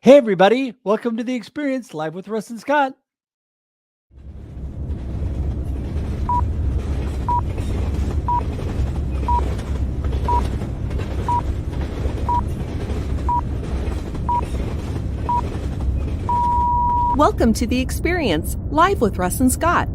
Hey, everybody. Welcome to The Experience, live with Russ and Scott. Welcome to The Experience, live with Russ and Scott.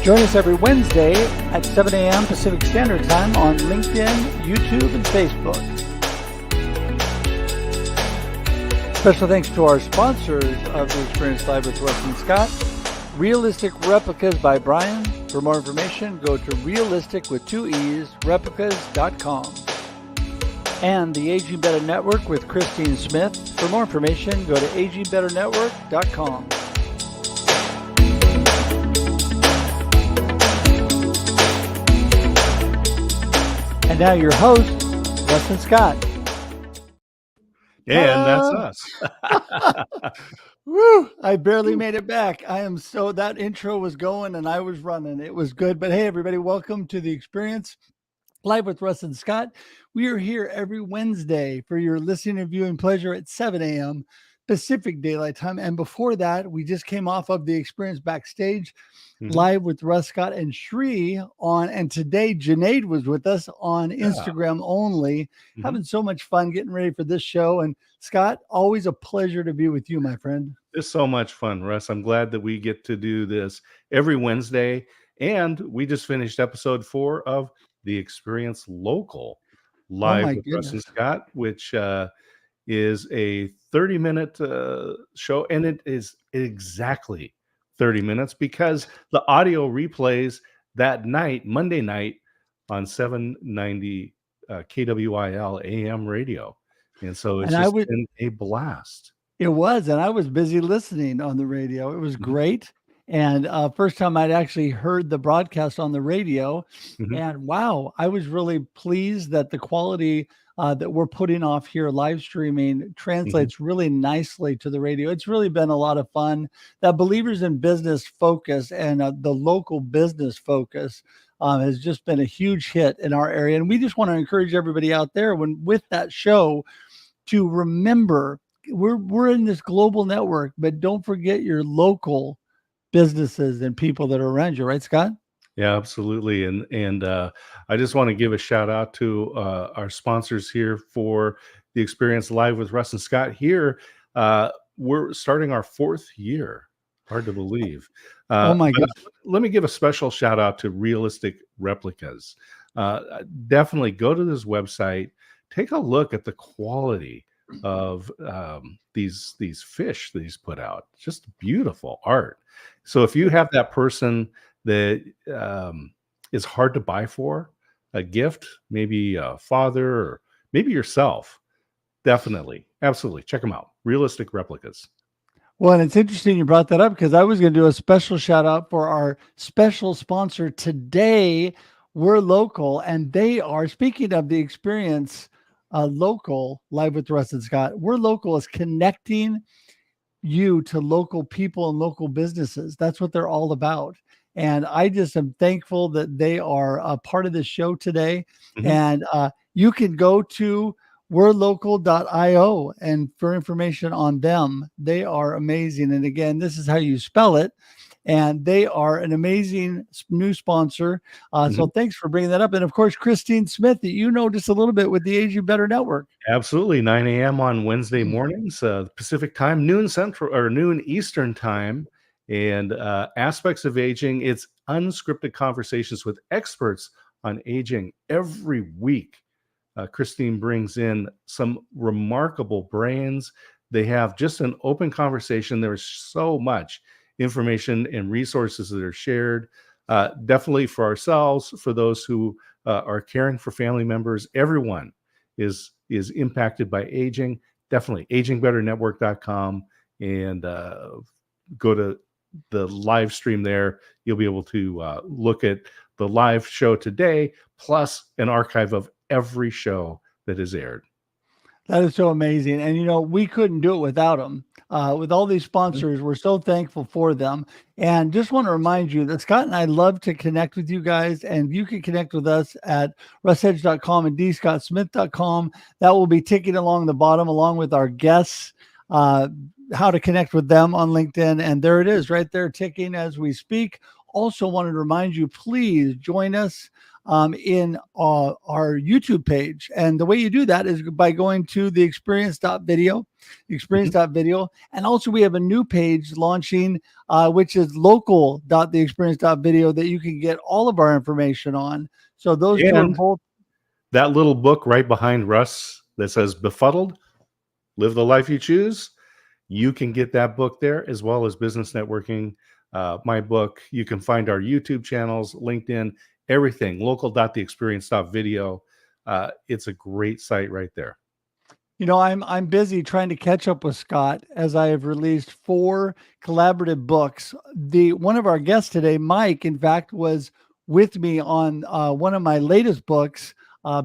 Join us every Wednesday at 7 a.m. Pacific Standard Time on LinkedIn, YouTube, and Facebook. Special thanks to our sponsors of The Experience Live with Russ and Scott, Realistic Replicas by Brian. For more information, go to realistic.replicas.com. And the Aging Better Network with Christine Smith. For more information, go to agingbetternetwork.com. And now your host, Russ and Scott. And that's us. Woo! I barely made it back. That intro was going and I was running. It was good. But hey, everybody, welcome to The Experience, live with Russ and Scott. We are here every Wednesday for your listening and viewing pleasure at 7 a.m. Pacific Daylight Time. And before that, we just came off of The Experience Backstage, live with Russ Scott and Shri on. And today, Junaid was with us on Instagram only, having so much fun getting ready for this show. And Scott, always a pleasure to be with you, my friend. It's so much fun, Russ. I'm glad that we get to do this every Wednesday. And we just finished episode 4 of The Experience Local, live with Russ and Scott, which is a 30-minute show. And it is exactly 30 minutes because the audio replays that night, Monday night, on 790 KWIL AM radio. And so it's been a blast. It was. And I was busy listening on the radio. It was great. And first time I'd actually heard the broadcast on the radio. And wow, I was really pleased that the quality that we're putting off here, live streaming, translates really nicely to the radio. It's really been a lot of fun. That Believers in Business focus and the local business focus has just been a huge hit in our area. And we just want to encourage everybody out there with that show to remember we're in this global network, but don't forget your local businesses and people that are around you, right, Scott? Yeah, absolutely. And I just want to give a shout out to our sponsors here for The Experience Live with Russ and Scott here. We're starting our 4th year. Hard to believe. Oh my gosh. Let me give a special shout out to Realistic Replicas. Definitely go to this website, take a look at the quality of these fish that he's put out. Just beautiful art. So if you have that person that is hard to buy for a gift, maybe a father or maybe yourself, definitely, absolutely check them out. Realistic Replicas. Well, and it's interesting you brought that up because I was going to do a special shout out for our special sponsor today. We're Local, and they are, speaking of The Experience Local, live with Russ and Scott, We're Local is connecting you to local people and local businesses. That's what they're all about. And I just am thankful that they are a part of the show today. And you can go to we'relocal.io and for information on them. They are amazing. And again, this is how you spell it. And they are an amazing new sponsor. So thanks for bringing that up. And of course, Christine Smith, that you know just a little bit with the Aging Better Network. Absolutely. 9 a.m. on Wednesday mornings, Pacific time, noon Central or noon Eastern time. And Aspects of Aging, it's unscripted conversations with experts on aging every week. Christine brings in some remarkable brains. They have just an open conversation. There's so much information and resources that are shared, definitely for ourselves, for those who are caring for family members. Everyone is impacted by aging. Definitely agingbetternetwork.com and go to the live stream there. You'll be able to look at the live show today, plus an archive of every show that is aired. That is so amazing. And, we couldn't do it without them. With all these sponsors, we're so thankful for them. And just want to remind you that Scott and I love to connect with you guys, and you can connect with us at russedge.com and dscottsmith.com. That will be ticking along the bottom along with our guests, how to connect with them on LinkedIn. And there it is right there ticking as we speak. Also wanted to remind you, please join us in our YouTube page. And the way you do that is by going to the experience.video. And also we have a new page launching, which is local.theexperience.video, that you can get all of our information on. So those two are both. That little book right behind Russ that says Befuddled, Live the Life You Choose. You can get that book there, as well as Business Networking, my book. You can find our YouTube channels, LinkedIn, everything, local.theexperience.video. It's a great site right there. I'm busy trying to catch up with Scott, as I have released 4 collaborative books. One of our guests today, Mike, in fact, was with me on one of my latest books,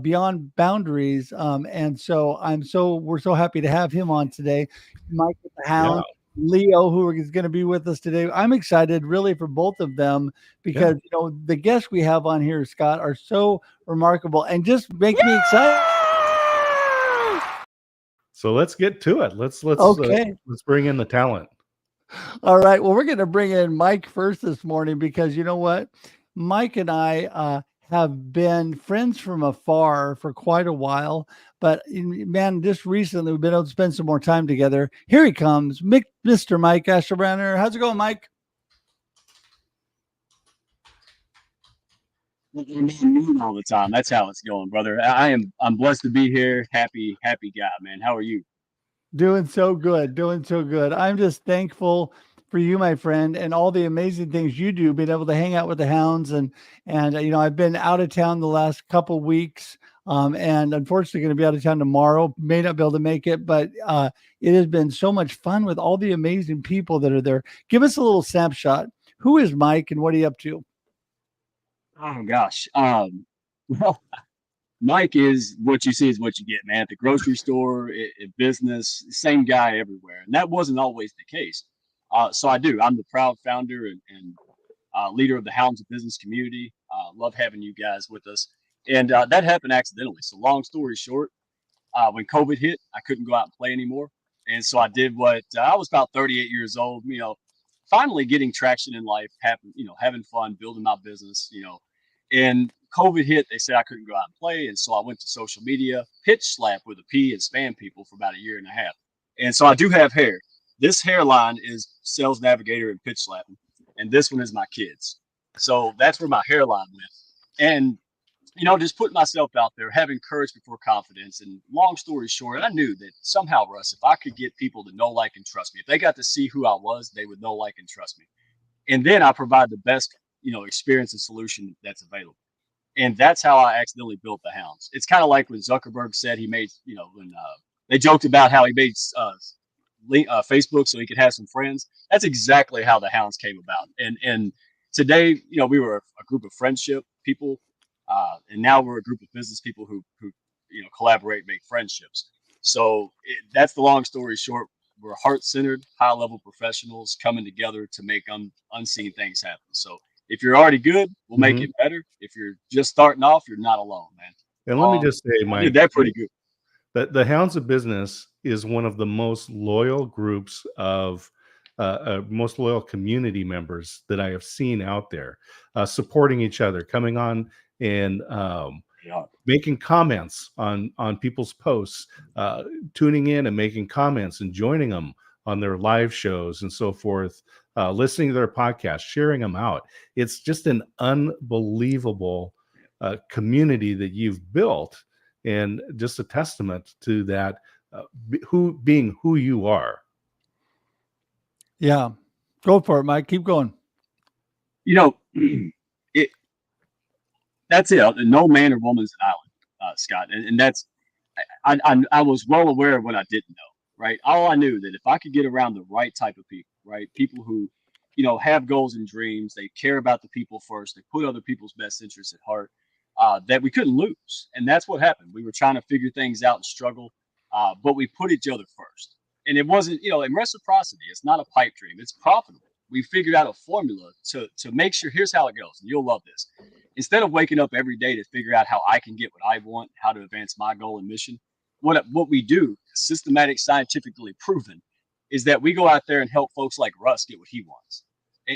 Beyond Boundaries. And so we're so happy to have him on today. Mike with the Hounds. Yeah. Leo, who is going to be with us today. I'm excited really for both of them because, the guests we have on here, Scott, are so remarkable and just make me excited. So let's get to it. Let's bring in the talent. All right. Well, we're going to bring in Mike first this morning because you know what? Mike and I have been friends from afar for quite a while, but man, just recently we've been able to spend some more time together. Here he comes, Mr. Mike Ashabraner. How's it going, Mike? I'm all the time. That's how it's going, brother. I'm blessed to be here. Happy guy, man. How are you? Doing so good. I'm just thankful for you, my friend, and all the amazing things you do, being able to hang out with the Hounds. And I've been out of town the last couple weeks, and unfortunately going to be out of town tomorrow. May not be able to make it, but it has been so much fun with all the amazing people that are there. Give us a little snapshot. Who is Mike and what are you up to? Oh, gosh. Well, Mike is what you see is what you get, man. At the grocery store, at business, same guy everywhere. And that wasn't always the case. So I'm the proud founder and leader of the Hounds of Business community. Love having you guys with us. And that happened accidentally. So long story short, when COVID hit, I couldn't go out and play anymore. And so I did what I was about 38 years old, finally getting traction in life, having fun, building my business, and COVID hit. They said I couldn't go out and play. And so I went to social media, pitch slap with a P and spam people for about 1.5 years. And so I do have hair. This hairline is sales navigator and pitch slapping. And this one is my kids. So that's where my hairline went. And, just putting myself out there, having courage before confidence. And long story short, I knew that somehow, Russ, if I could get people to know, like, and trust me, if they got to see who I was, they would know, like, and trust me. And then I provide the best, experience and solution that's available. And that's how I accidentally built the Hounds. It's kind of like when Zuckerberg said he made, when they joked about how he made Facebook so he could have some friends. That's exactly how the Hounds came about. And today, we were a group of friendship people, and now we're a group of business people who collaborate, make friendships. So that's the long story short. We're heart-centered, high-level professionals coming together to make unseen things happen. So if you're already good, we'll make it better. If you're just starting off, you're not alone, man. And let me just say, Mike, did that pretty good. That the Hounds of Business is one of the most loyal groups of most loyal community members that I have seen out there, supporting each other, coming on and making comments on people's posts, tuning in and making comments and joining them on their live shows and so forth, listening to their podcasts, sharing them out. It's just an unbelievable community that you've built, and just a testament to that, being who you are. Yeah, go for it, Mike. Keep going. That's it. No man or woman's an island, Scott. And that's, I was well aware of what I didn't know, right? All I knew that if I could get around the right type of people, right? People who have goals and dreams. They care about the people first. They put other people's best interests at heart, that we couldn't lose. And that's what happened. We were trying to figure things out and struggle, but we put each other first. And it wasn't, in reciprocity, it's not a pipe dream. It's profitable. We figured out a formula to make sure, here's how it goes. And you'll love this. Instead of waking up every day to figure out how I can get what I want, how to advance my goal and mission, what we do, systematic, scientifically proven, is that we go out there and help folks like Russ get what he wants.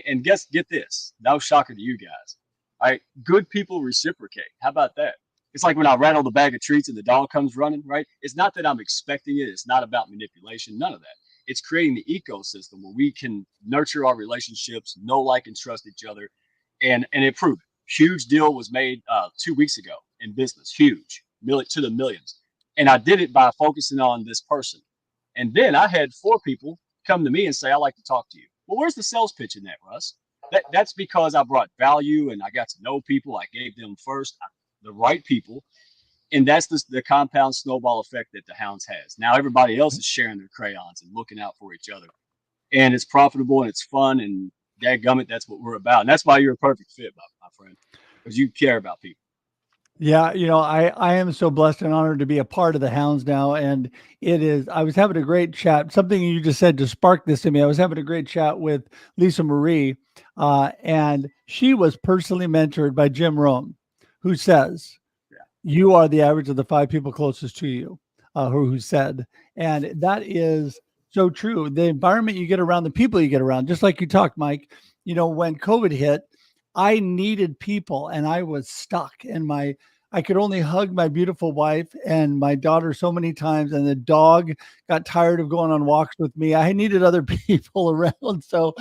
And get this, no shocker to you guys. All right, good people reciprocate. How about that? It's like when I rattle the bag of treats and the dog comes running, right? It's not that I'm expecting it. It's not about manipulation, none of that. It's creating the ecosystem where we can nurture our relationships, know, like, and trust each other, and it proved it. Huge deal was made 2 weeks ago in business, huge, to the millions. And I did it by focusing on this person. And then I had 4 people come to me and say, I'd like to talk to you. Well, where's the sales pitch in that, Russ? That's because I brought value and I got to know people. I gave them first the right people. And that's the compound snowball effect that the Hounds has. Now everybody else is sharing their crayons and looking out for each other. And it's profitable and it's fun. And dadgummit, that's what we're about. And that's why you're a perfect fit, my friend, because you care about people. Yeah, I am so blessed and honored to be a part of the Hounds now. And I was having a great chat. Something you just said to spark this in me. I was having a great chat with Lisa Marie, and she was personally mentored by Jim Rohn, who says, you are the average of the 5 people closest to you, who said, and that is so true. The environment you get around, the people you get around, just like you talked, Mike, when COVID hit, I needed people and I was stuck, and I could only hug my beautiful wife and my daughter so many times. And the dog got tired of going on walks with me. I needed other people around. So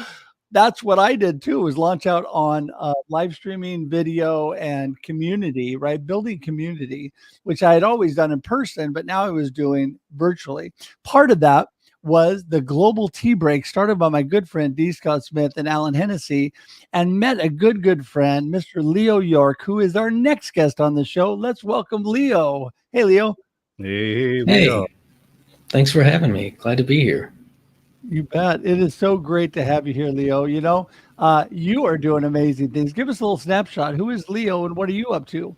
that's what I did too, was launch out on live streaming video and community, right? Building community, which I had always done in person, but now I was doing virtually. Part of that was the global tea break started by my good friend D. Scott Smith and Alan Hennessy, and met a good friend, Mr. Leo York, who is our next guest on the show. Let's welcome Leo. Hey, Leo. Hey, Leo. Hey, thanks for having me. Glad to be here. You bet. It is so great to have you here, Leo. You are doing amazing things. Give us a little snapshot. Who is Leo and what are you up to?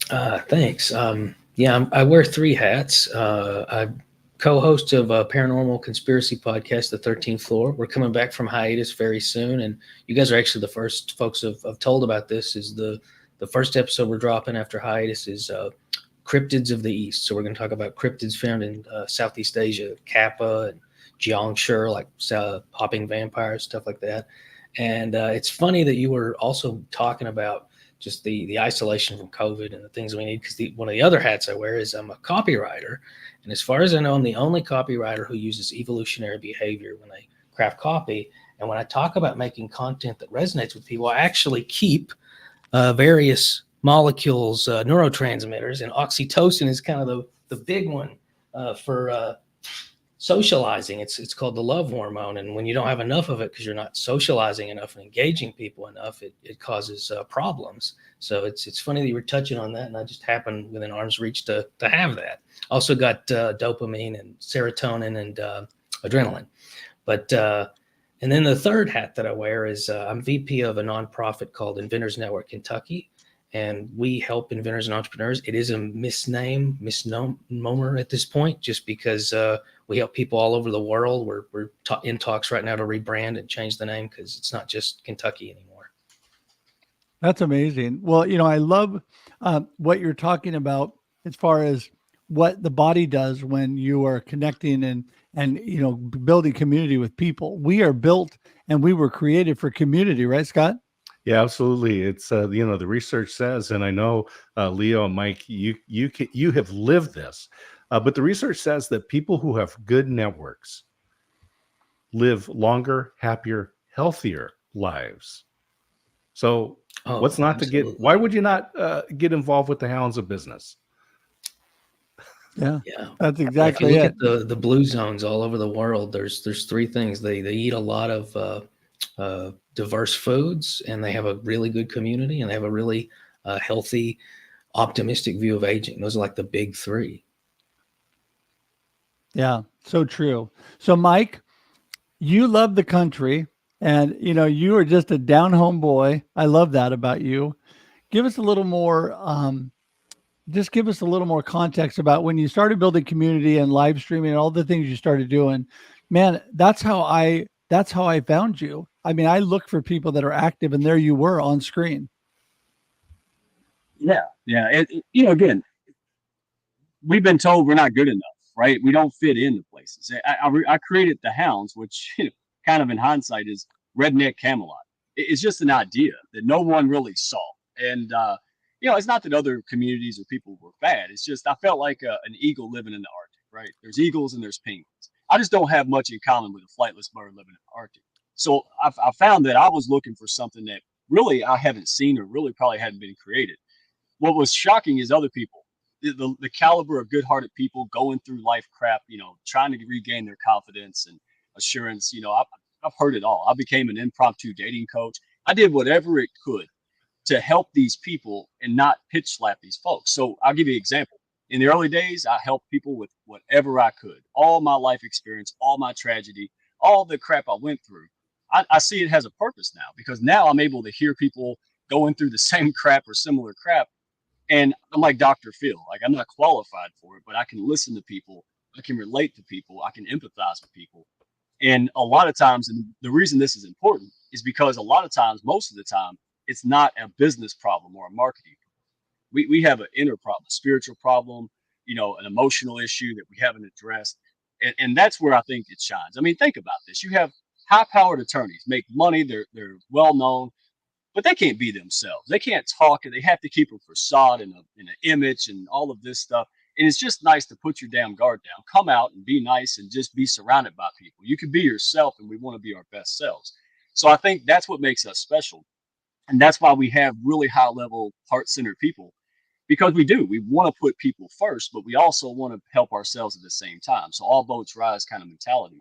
Thanks. I wear 3 hats. I'm co-host of a paranormal conspiracy podcast, The 13th Floor. We're coming back from hiatus very soon, and you guys are actually the first folks I've told about this. Is the first episode we're dropping after hiatus is cryptids of the East. So we're going to talk about cryptids found in Southeast Asia, Kappa and Jiangshi, like hopping vampires, stuff like that. And it's funny that you were also talking about just the isolation from COVID and the things we need, because one of the other hats I wear is I'm a copywriter. And as far as I know, I'm the only copywriter who uses evolutionary behavior when I craft copy. And when I talk about making content that resonates with people, I actually keep various molecules, neurotransmitters, and oxytocin is kind of the big one for socializing. It's called the love hormone. And when you don't have enough of it because you're not socializing enough and engaging people enough, it causes problems. So it's funny that you were touching on that, and I just happened within arm's reach to have that. Also got dopamine and serotonin and adrenaline. But and then the third hat that I wear is I'm VP of a nonprofit called Inventors Network Kentucky, and we help inventors and entrepreneurs. It is a misnomer at this point, just because we help people all over the world. We're in talks right now to rebrand and change the name, because it's not just Kentucky anymore. That's amazing. Well, I love what you're talking about as far as what the body does when you are connecting and building community with people. We are built and we were created for community, right, Scott? Yeah, absolutely. It's the research says, and I know Leo and Mike, you have lived this, but the research says that people who have good networks live longer, happier, healthier lives. So what's not absolutely to get? Why would you not get involved with the Hounds of Business? Yeah, that's exactly it. If you look at the blue zones all over the world, there's 3 things. They eat a lot of diverse foods, and they have a really good community, and they have a really healthy, optimistic view of aging. Those are like the big 3. Yeah, so true. So Mike, you love the country. And, you are just a down home boy. I love that about you. Give us a little more, just give us a little more context about when you started building community and live streaming and all the things you started doing. Man, that's how I found you. I mean, I look for people that are active, and there you were on screen. Yeah. Again, we've been told we're not good enough, right? We don't fit into places. I created the Hounds, which kind of in hindsight is Redneck Camelot. It's just an idea that no one really saw. And, it's not that other communities or people were bad. It's just I felt like an eagle living in the Arctic, right? There's eagles and there's penguins. I just don't have much in common with a flightless bird living in the Arctic. So I found that I was looking for something that really I haven't seen or really probably hadn't been created. What was shocking is other people, the caliber of good-hearted people going through life crap, trying to regain their confidence and assurance. I've heard it all. I became an impromptu dating coach. I did whatever it could to help these people and not pitch slap these folks. So I'll give you an example. In the early days, I helped people with whatever I could, all my life experience, all my tragedy, all the crap I went through. I see it has a purpose now, because now I'm able to hear people going through the same crap or similar crap. And I'm like Dr. Phil, like I'm not qualified for it, but I can listen to people. I can relate to people. I can empathize with people. And a lot of times, and the reason this is important is because a lot of times, most of the time, it's not a business problem or a marketing problem. We have an inner problem, a spiritual problem, an emotional issue that we haven't addressed. And that's where I think it shines. I mean, think about this. You have high-powered attorneys, make money, they're well-known, but they can't be themselves. They can't talk, and they have to keep a facade and an image and all of this stuff. And it's just nice to put your damn guard down, come out and be nice and just be surrounded by people. You can be yourself, and we want to be our best selves. So I think that's what makes us special. And that's why we have really high level, heart-centered people, because we do. We want to put people first, but we also want to help ourselves at the same time. So all boats rise kind of mentality.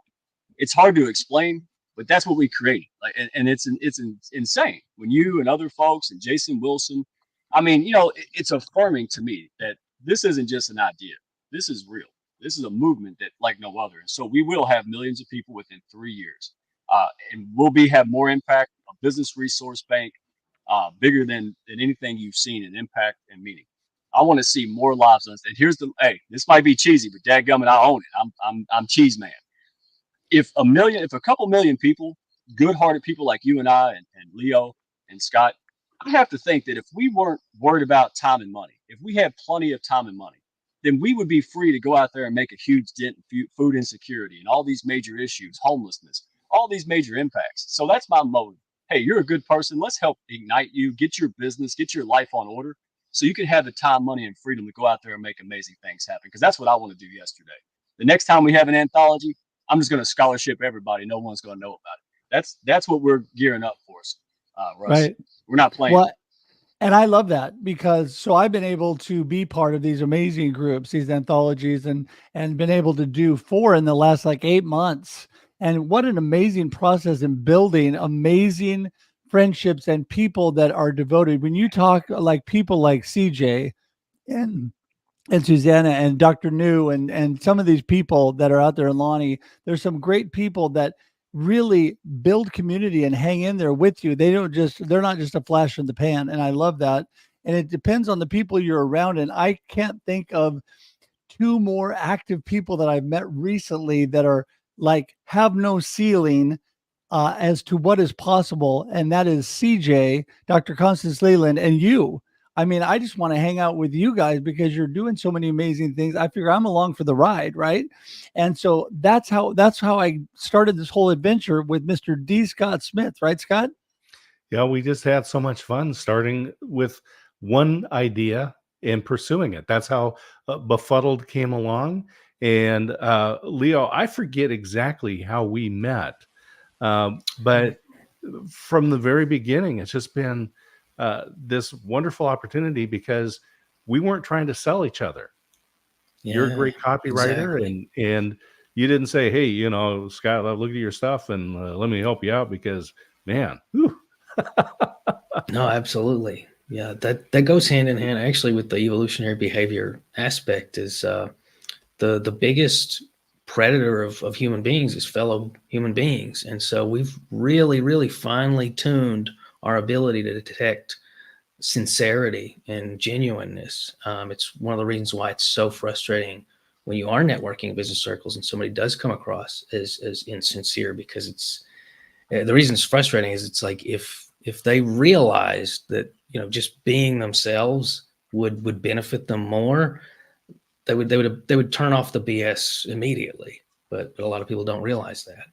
It's hard to explain, but that's what we created. Like, and it's insane when you and other folks and Jason Wilson. I mean, it's affirming to me that this isn't just an idea. This is real. This is a movement that like no other. And so we will have millions of people within 3 years, and we'll have more impact. A business resource bank, bigger than anything you've seen in impact and meaning. I want to see more lives. And here's this might be cheesy, but dadgummit, I own it. I'm cheese man. If a couple million people, good-hearted people like you and I and Leo and Scott, I have to think that if we weren't worried about time and money, if we had plenty of time and money, then we would be free to go out there and make a huge dent in food insecurity and all these major issues, homelessness, all these major impacts. So that's my motive. Hey, you're a good person. Let's help ignite you, get your business, get your life on order so you can have the time, money, and freedom to go out there and make amazing things happen. Because that's what I want to do yesterday. The next time we have an anthology, I'm just going to scholarship everybody. No one's going to know about it. That's what we're gearing up for, Russ. Right. We're not playing. Well, and I love that because I've been able to be part of these amazing groups, these anthologies, and been able to do 4 in the last 8 months. And what an amazing process in building amazing friendships and people that are devoted. When you talk like people like CJ and Susanna and Dr. New and some of these people that are out there, and Lonnie, there's some great people that really build community and hang in there with you. They're not just a flash in the pan. And I love that. And it depends on the people you're around. And I can't think of 2 more active people that I've met recently that are have no ceiling as to what is possible. And that is CJ, Dr. Constance Leland, and you. I mean, I just want to hang out with you guys because you're doing so many amazing things. I figure I'm along for the ride, right? And so that's how I started this whole adventure with Mr. D. Scott Smith, right, Scott? Yeah, we just had so much fun starting with one idea and pursuing it. That's how Befuddled came along. And Leo, I forget exactly how we met, but from the very beginning, it's just been this wonderful opportunity because we weren't trying to sell each other. Yeah, you're a great copywriter, exactly. and you didn't say, hey, Scott, look at your stuff and let me help you out because, man. No, absolutely. Yeah, that goes hand in hand actually with the evolutionary behavior aspect is the biggest predator of human beings is fellow human beings. And so we've really, really finely tuned our ability to detect sincerity and genuineness. It's one of the reasons why it's so frustrating when you are networking in business circles and somebody does come across as insincere, because it's the reason it's frustrating is it's like if they realized that, just being themselves would benefit them more, they would turn off the BS immediately. But a lot of people don't realize that.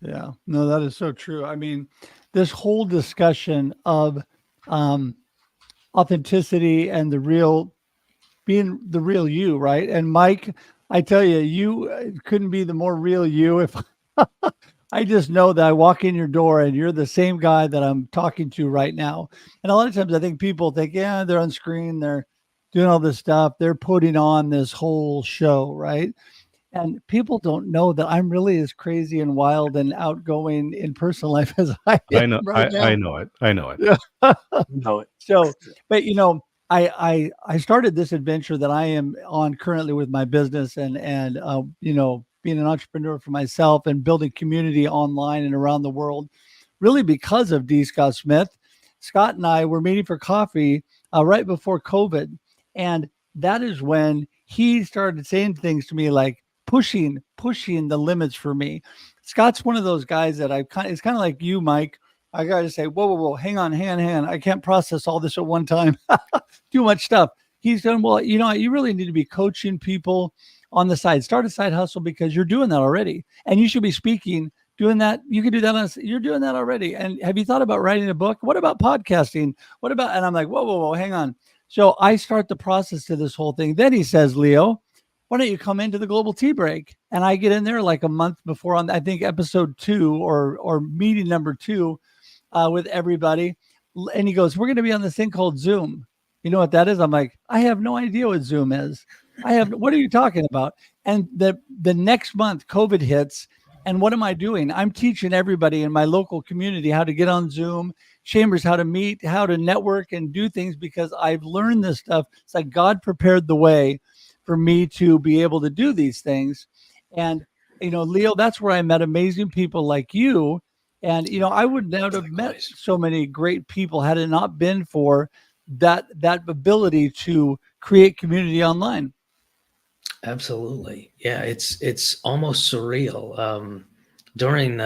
Yeah, no, that is so true. I mean, this whole discussion of authenticity and being the real you, right? And Mike, I tell you, you couldn't be the more real you. If I just know that I walk in your door and you're the same guy that I'm talking to right now. And a lot of times I think people think, yeah, they're on screen, they're doing all this stuff, they're putting on this whole show, right? And people don't know that I'm really as crazy and wild and outgoing in personal life as I am know. right now. I know it. I know it. Yeah. know it. So, but I started this adventure that I am on currently with my business and being an entrepreneur for myself and building community online and around the world, really because of D. Scott Smith. Scott and I were meeting for coffee right before COVID. And that is when he started saying things to me like pushing the limits for me. Scott's one of thit's kind of like you, Mike. I got to say, whoa, hang on. I can't process all this at one time. Too much stuff. He's done, well, you really need to be coaching people on the side. Start a side hustle because you're doing that already. And you should be speaking, doing that. You can do that. You're doing that already. And have you thought about writing a book? What about podcasting? And I'm like, whoa, hang on. So I start the process to this whole thing. Then he says, Leo, why don't you come into the Global Tea Break? And I get in there like a month before on, I think, episode 2 or meeting number 2 with everybody. And he goes, we're going to be on this thing called Zoom. You know what that is? I'm like, I have no idea what Zoom is. What are you talking about? And the next month COVID hits. And what am I doing? I'm teaching everybody in my local community how to get on Zoom, Chambers, how to meet, how to network and do things, because I've learned this stuff. It's like God prepared the way for me to be able to do these things. And, Leo, that's where I met amazing people like you. And, I would not have met so many great people had it not been for that ability to create community online. Absolutely. Yeah. It's almost surreal. During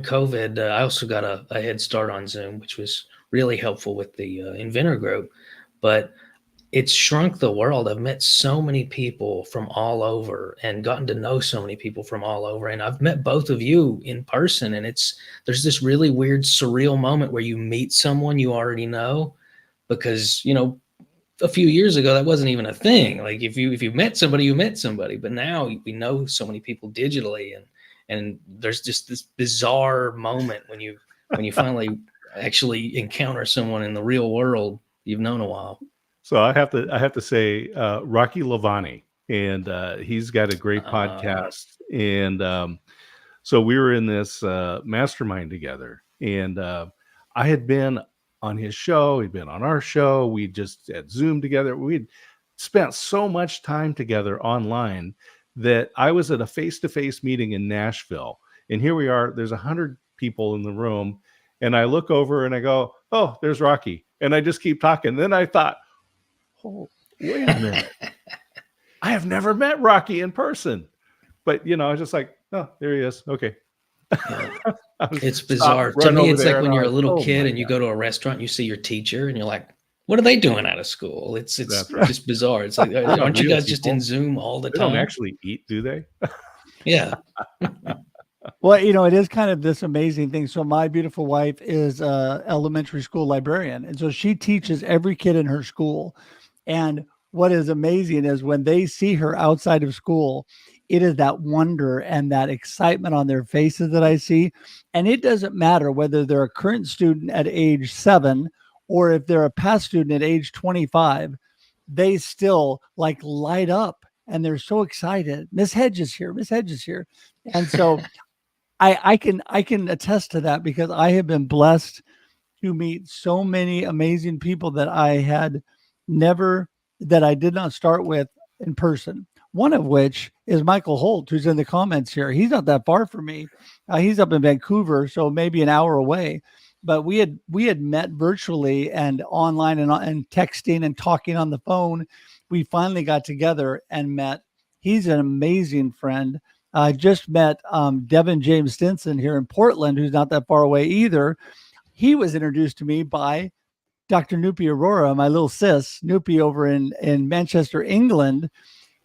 COVID, I also got a head start on Zoom, which was really helpful with the Inventor group, but it's shrunk the world. I've met so many people from all over and gotten to know so many people from all over. And I've met both of you in person, and there's this really weird, surreal moment where you meet someone you already know, because, a few years ago, that wasn't even a thing. Like if you met somebody, you met somebody, but now we know so many people digitally, and there's just this bizarre moment when you finally actually encounter someone in the real world you've known a while. So I have to say, Rocky Lavani, and he's got a great podcast. And so we were in this mastermind together, and I had been on his show. He'd been on our show. We just had Zoom together. We'd spent so much time together online that I was at a face-to-face meeting in Nashville. And here we are, there's 100 people in the room. And I look over and I go, oh, there's Rocky. And I just keep talking. Then I thought, oh, wait a minute. I have never met Rocky in person. But, I was just like, oh, there he is. Okay. It's bizarre. To me, it's like when you're a little kid and you go to a restaurant, you see your teacher and you're like, what are they doing out of school? It's just bizarre. It's like, aren't you guys just in Zoom all the time? They don't actually eat, do they? Yeah. Well, it is kind of this amazing thing. So my beautiful wife is an elementary school librarian. And so she teaches every kid in her school. And what is amazing is when they see her outside of school, it is that wonder and that excitement on their faces that I see. And it doesn't matter whether they're a current student at age 7 or if they're a past student at age 25, they still like light up and they're so excited. Miss Hedge is here. Miss Hedge is here. And so I can attest to that because I have been blessed to meet so many amazing people that I did not start with in person. one of which is Michael Holt, who's in the comments here. He's not that far from me. He's up in Vancouver, so maybe an hour away. But we had met virtually and online and texting and talking on the phone. We finally got together and met. He's an amazing friend. I just met Devin James Stinson here in Portland, who's not that far away either. He was introduced to me by Dr. Nupi Aurora, my little sis, Nupi over in Manchester, England.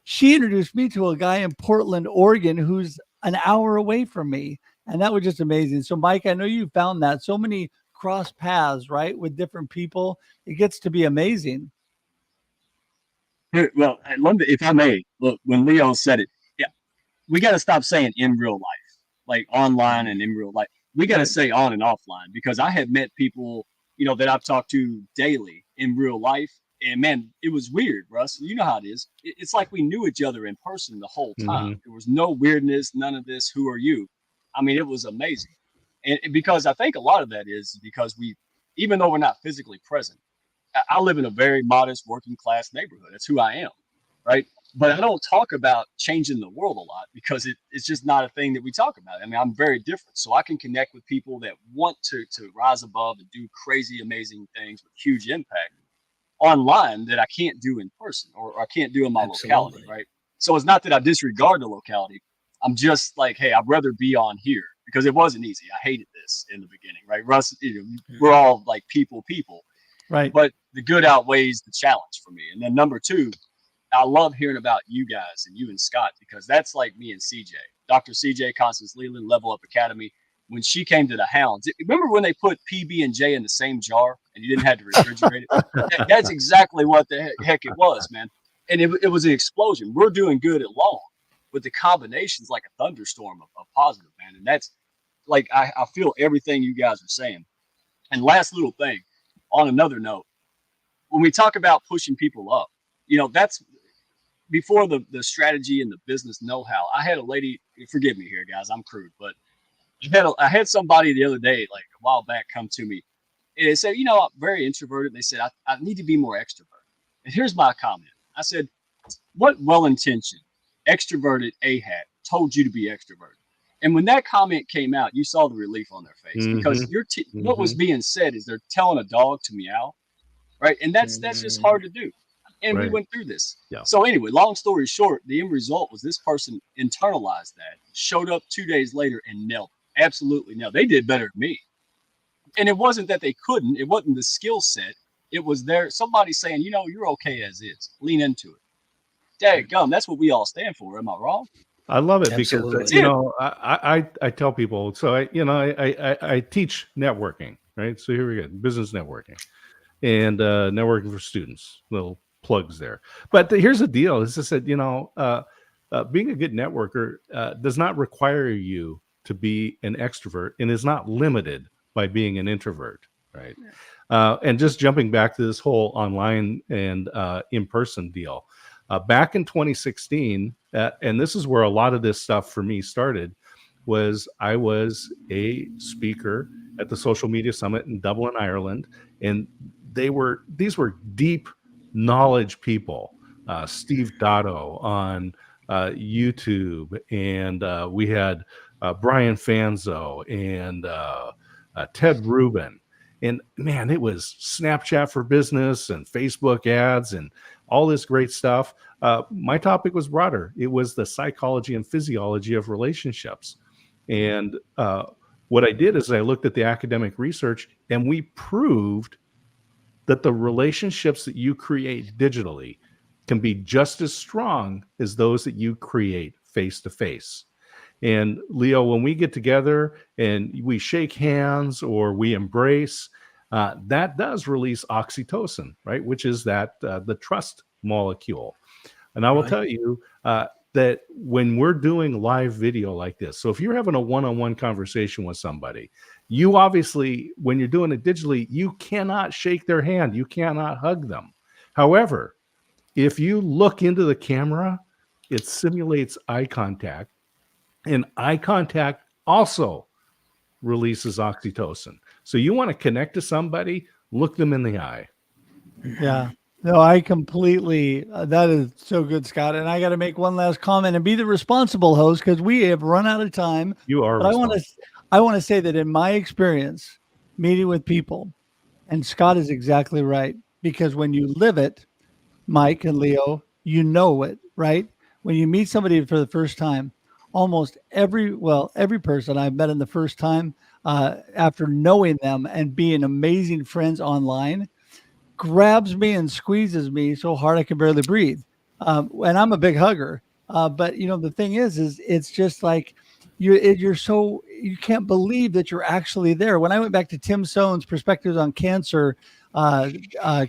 She introduced me to a guy in Portland, Oregon, who's an hour away from me. And that was just amazing. So, Mike, I know you found that so many cross paths, right, with different people. It gets to be amazing. Well, if I may, look, when Leo said it, yeah, we got to stop saying in real life, like online and in real life. We got to say on and offline, because I have met people, that I've talked to daily in real life. And man, it was weird, Russ. You know how it is. It's like we knew each other in person the whole time. Mm-hmm. There was no weirdness, none of this. Who are you? I mean, it was amazing. And because I think a lot of that is because even though we're not physically present, I live in a very modest working class neighborhood. That's who I am, right? But I don't talk about changing the world a lot because it's just not a thing that we talk about. I mean, I'm very different. So I can connect with people that want to rise above and do crazy, amazing things with huge impact online that I can't do in person or I can't do in my locality, right? So it's not that I disregard the locality. I'm just like, hey, I'd rather be on here because it wasn't easy. I hated this in the beginning, right? Russ, we're all like people. Right. But the good outweighs the challenge for me. And then number two, I love hearing about you guys and you and Scott, because that's like me and CJ. Dr. CJ Constance Leland, Level Up Academy. When she came to the Hounds, remember when they put PB and J in the same jar and you didn't have to refrigerate it? That's exactly what the heck it was, man. And it was an explosion. We're doing good at long, but the combination's like a thunderstorm of positive, man. And that's like, I feel everything you guys are saying. And last little thing, on another note, when we talk about pushing people up, that's before the strategy and the business know-how. I had a lady, forgive me here, guys, I'm crude, but I had somebody the other day, like a while back, come to me and they said, I'm very introverted. They said, I need to be more extroverted. And here's my comment. I said, what well-intentioned, extroverted A-hat told you to be extroverted? And when that comment came out, you saw the relief on their face, because what was being said is they're telling a dog to meow, right? And that's just hard to do. And we went through this. Yeah. So anyway, long story short, the end result was this person internalized that, showed up 2 days later and nailed it. Absolutely nailed it. They did better than me. And it wasn't that they couldn't. It wasn't the skill set. It was somebody saying, you're okay as is. Lean into it. Dadgum, that's what we all stand for. Am I wrong? I love it. Absolutely. Because I tell people, so I teach networking, right? So here we go, business networking and networking for students, little plugs there. But here's the deal, is just that being a good networker does not require you to be an extrovert and is not limited by being an introvert, right? And just jumping back to this whole online and in-person deal. Back in 2016, and this is where a lot of this stuff for me started, was I was a speaker at the Social Media Summit in Dublin, Ireland, and these were deep knowledge people. Steve Dotto on YouTube, and we had Brian Fanzo and Ted Rubin. And man, it was Snapchat for business and Facebook ads and all this great stuff. My topic was broader. It was the psychology and physiology of relationships. And what I did is I looked at the academic research, and we proved that the relationships that you create digitally can be just as strong as those that you create face-to-face. And Leo, when we get together and we shake hands or we embrace, that does release oxytocin, right? Which is the trust molecule. And I will tell you that when we're doing live video like this, so if you're having a one-on-one conversation with somebody, you obviously, when you're doing it digitally, you cannot shake their hand. You cannot hug them. However, if you look into the camera, it simulates eye contact. And eye contact also releases oxytocin. So you want to connect to somebody, look them in the eye. Yeah. No, I completely, that is so good, Scott. And I got to make one last comment and be the responsible host because we have run out of time. You are But responsible. I want to say that in my experience meeting with people, and Scott is exactly right, because when you live it, Mike and Leo, you know it, right? When you meet somebody for the first time, almost every person I've met in the first time, after knowing them and being amazing friends online, grabs me and squeezes me so hard I can barely breathe. And I'm a big hugger. But the thing is it's just like you can't believe that you're actually there. When I went back to Tim Sohn's Perspectives on Cancer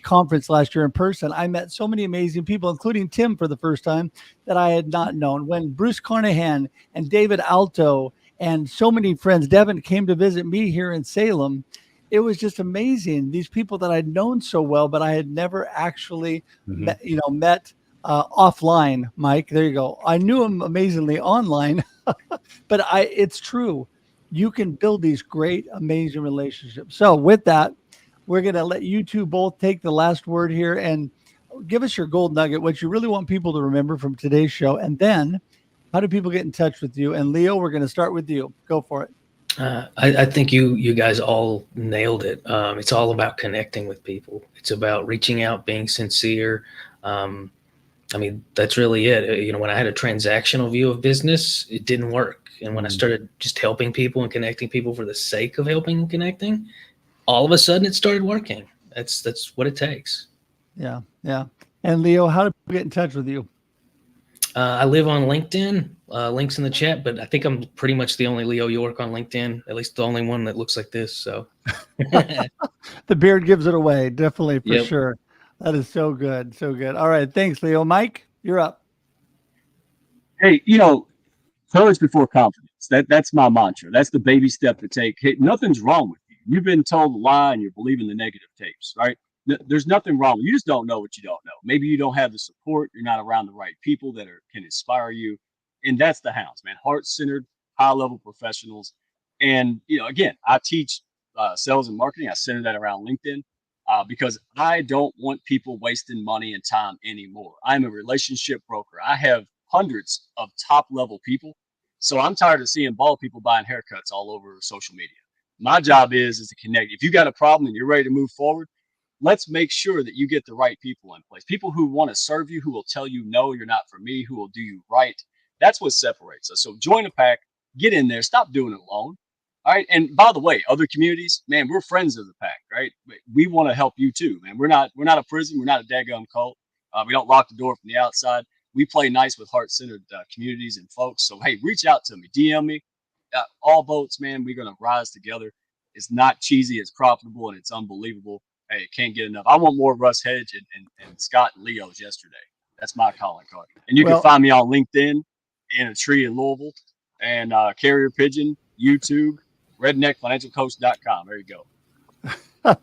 conference last year in person, I met so many amazing people, including Tim for the first time, that I had not known. When Bruce Carnahan and David Alto and so many friends, Devin, came to visit me here in Salem, it was just amazing. These people that I'd known so well, but I had never actually met offline. Mike, there you go. I knew him amazingly online, but it's true. You can build these great, amazing relationships. So with that, we're going to let you two both take the last word here and give us your gold nugget, what you really want people to remember from today's show. And then how do people get in touch with you? And Leo, we're going to start with you. Go for it. I think you guys all nailed it. It's all about connecting with people. It's about reaching out, being sincere. That's really it. When I had a transactional view of business, it didn't work. And when I started just helping people and connecting people for the sake of helping and connecting, all of a sudden it started working. That's what it takes. Yeah. Yeah. And Leo, how do people get in touch with you? I live on LinkedIn, links in the chat, but I think I'm pretty much the only Leo York on LinkedIn, at least the only one that looks like this. So the beard gives it away. Definitely, for Yep. sure. That is so good. So good. All right. Thanks, Leo. Mike, you're up. Hey, courage before confidence. That's my mantra. That's the baby step to take. Hey, nothing's wrong with you. You've been told a lie and you're believing the negative tapes, right? There's nothing wrong. You just don't know what you don't know. Maybe you don't have the support. You're not around the right people that can inspire you. And that's the Hounds, man. Heart-centered, high-level professionals. And, again, I teach sales and marketing. I center that around LinkedIn because I don't want people wasting money and time anymore. I'm a relationship broker. I have hundreds of top-level people. So I'm tired of seeing bald people buying haircuts all over social media. My job is to connect. If you got a problem and you're ready to move forward, let's make sure that you get the right people in place. People who want to serve you, who will tell you, no, you're not for me, who will do you right. That's what separates us. So join a pack, get in there, stop doing it alone. All right. And by the way, other communities, man, we're friends of the pack, right? We want to help you too, man. We're not a prison. We're not a daggum cult. We don't lock the door from the outside. We play nice with heart-centered communities and folks. So, hey, reach out to me, DM me. All boats, man, we're going to rise together. It's not cheesy, it's profitable, and it's unbelievable. Hey, can't get enough. I want more Russ Hedge and Scott and Leo's yesterday. That's my calling card. And you can find me on LinkedIn, in a tree in Louisville, and Carrier Pigeon, YouTube, redneckfinancialcoach.com. There you go.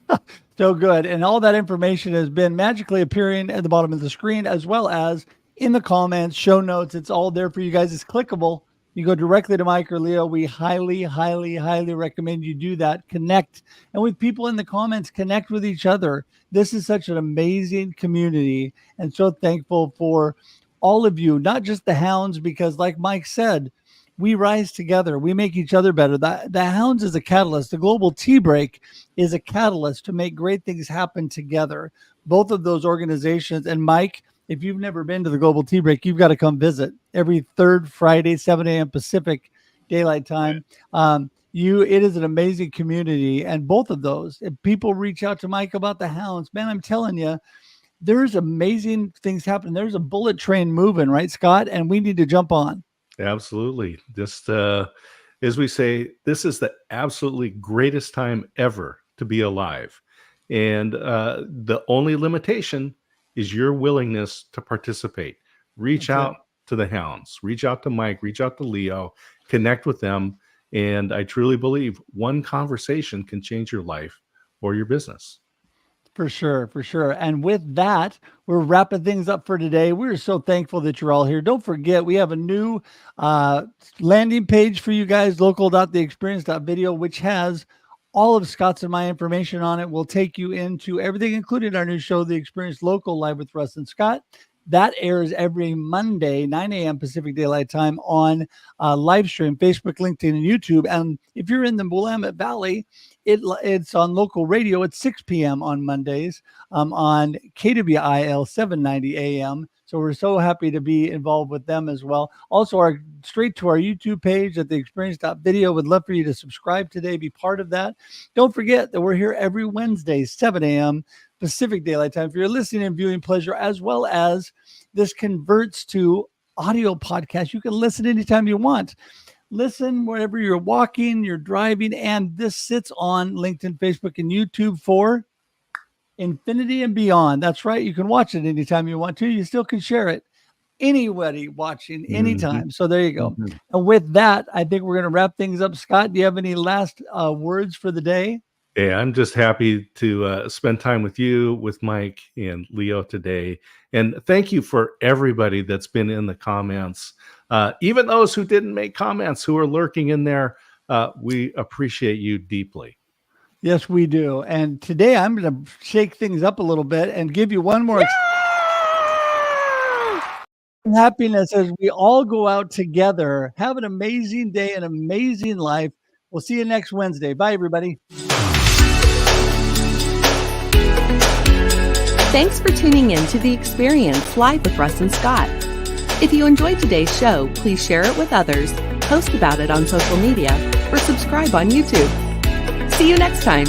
So good. And all that information has been magically appearing at the bottom of the screen, as well as in the comments, show notes. It's all there for you guys. It's clickable. You go directly to Mike or Leo. We highly, highly, highly recommend you do that. Connect. And with people in the comments, connect with each other. This is such an amazing community, and so thankful for all of you, not just the Hounds, because like Mike said, we rise together. We make each other better. The Hounds is a catalyst. The Global Tea Break is a catalyst to make great things happen together. Both of those organizations. And Mike, if you've never been to the Global Tea Break, you've got to come visit every third Friday, 7 a.m. Pacific Daylight Time. It is an amazing community. And both of those, if people reach out to Mike about the Hounds, man, I'm telling you, there's amazing things happening. There's a bullet train moving, right, Scott? And we need to jump on. Absolutely. Just as we say, this is the absolutely greatest time ever to be alive. And the only limitation is your willingness to participate. Reach out to the Hounds, reach out to Mike, reach out to Leo, connect with them. And I truly believe one conversation can change your life or your business. For sure, for sure. And with that, we're wrapping things up for today. We're so thankful that you're all here. Don't forget, we have a new landing page for you guys, local.theexperience.video, which has all of Scott's and my information on it will take you into everything, including our new show, The Experience Local, Live with Russ and Scott. That airs every Monday, 9 a.m. Pacific Daylight Time on live stream, Facebook, LinkedIn, and YouTube. And if you're in the Willamette Valley, it's on local radio at 6 p.m. on Mondays on KWIL 790 a.m. So we're so happy to be involved with them as well. Also, straight to our YouTube page at theexperience.video. Would love for you to subscribe today, be part of that. Don't forget that we're here every Wednesday, 7 a.m. Pacific Daylight Time for your listening and viewing pleasure, as well as this converts to audio podcast. You can listen anytime you want. Listen wherever you're walking, you're driving, and this sits on LinkedIn, Facebook, and YouTube for infinity and beyond. That's right. You can watch it anytime you want to. You still can share it. Anybody watching anytime. So there you go. And with that, I think we're going to wrap things up. Scott, do you have any last words for the day? Yeah, I'm just happy to spend time with you, with Mike and Leo today. And thank you for everybody that's been in the comments. Even those who didn't make comments, who are lurking in there, we appreciate you deeply. Yes, we do. And today I'm going to shake things up a little bit and give you one more happiness as we all go out together. Have an amazing day, an amazing life. We'll see you next Wednesday. Bye, everybody. Thanks for tuning in to The Experience Live with Russ and Scott. If you enjoyed today's show, please share it with others, post about it on social media, or subscribe on YouTube. See you next time.